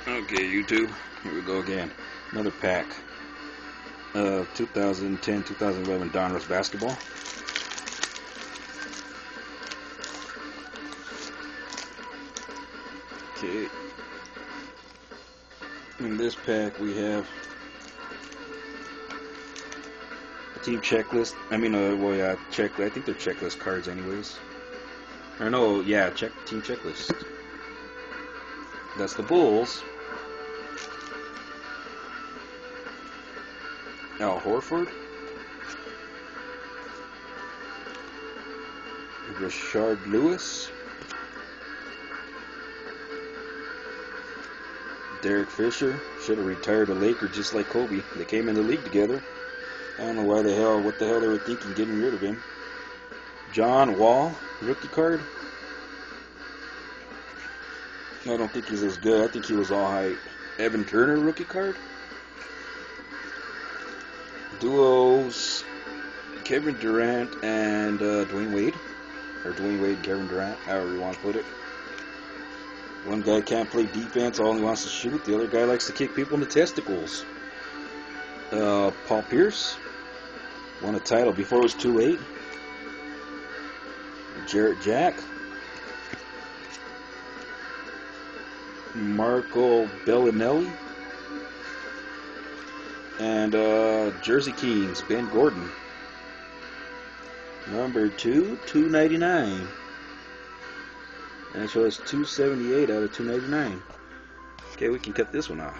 Okay, YouTube, here we go again. Another pack of 2010-2011 Donruss basketball. Okay. In this pack we have a team checklist. I think they're checklist cards anyways. Or no, yeah, team checklist. That's the Bulls. Al Horford, Rashard Lewis, Derek Fisher. Should have retired a Laker just like Kobe. They came in the league together. I don't know what the hell they were thinking getting rid of him. John Wall, rookie card. I don't think he's as good. I think he was all hype. Evan Turner, rookie card. Duos, Kevin Durant and Dwayne Wade. Or Dwayne Wade and Kevin Durant, however you want to put it. One guy can't play defense, all he wants to shoot. The other guy likes to kick people in the testicles. Paul Pierce won a title before it was 2-8. Jarrett Jack. Marco Bellinelli. And Jersey Kings, Ben Gordon. Number 2/299. And so it's 278 out of 299. Okay, we can cut this one off.